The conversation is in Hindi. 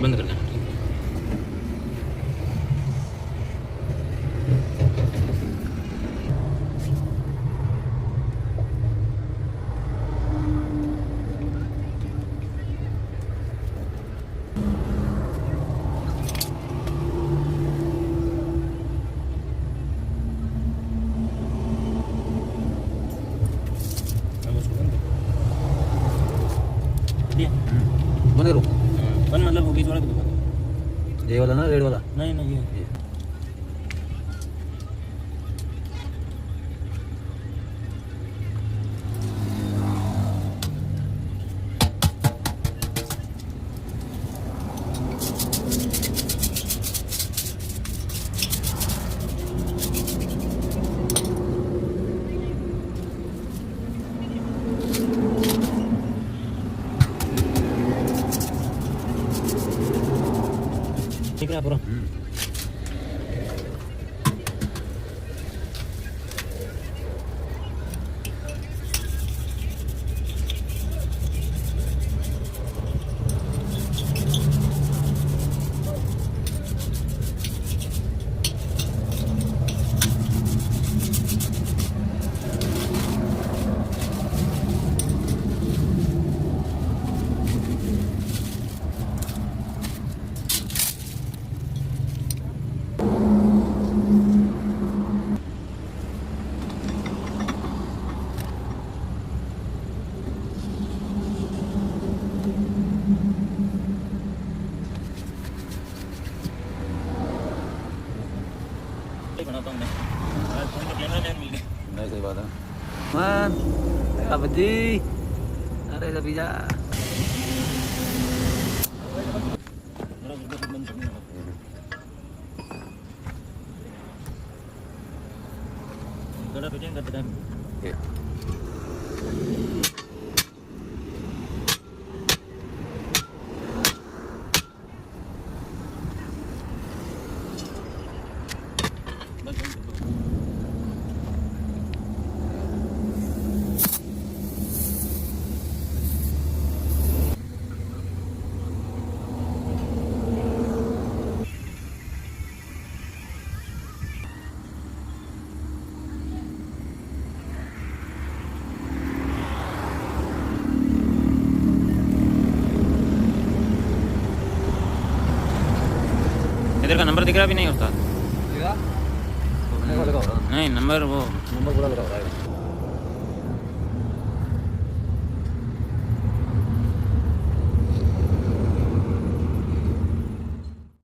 बंद करना। बंद करो। बंद मतलब बीच वाला तो ये वाला ना, रेड वाला? नहीं नहीं ये ठीक है पूरा। बनाता हूँ मैं फोन का कैमरा मैन मिल गया। नहीं, सही बात है मान। अब जी अरे सभी जा गड़ा फिटिंग करते टाइम इधर का नंबर दिख रहा भी नहीं होता। नहीं नंबर वो नंबर पूरा लगा हुआ है।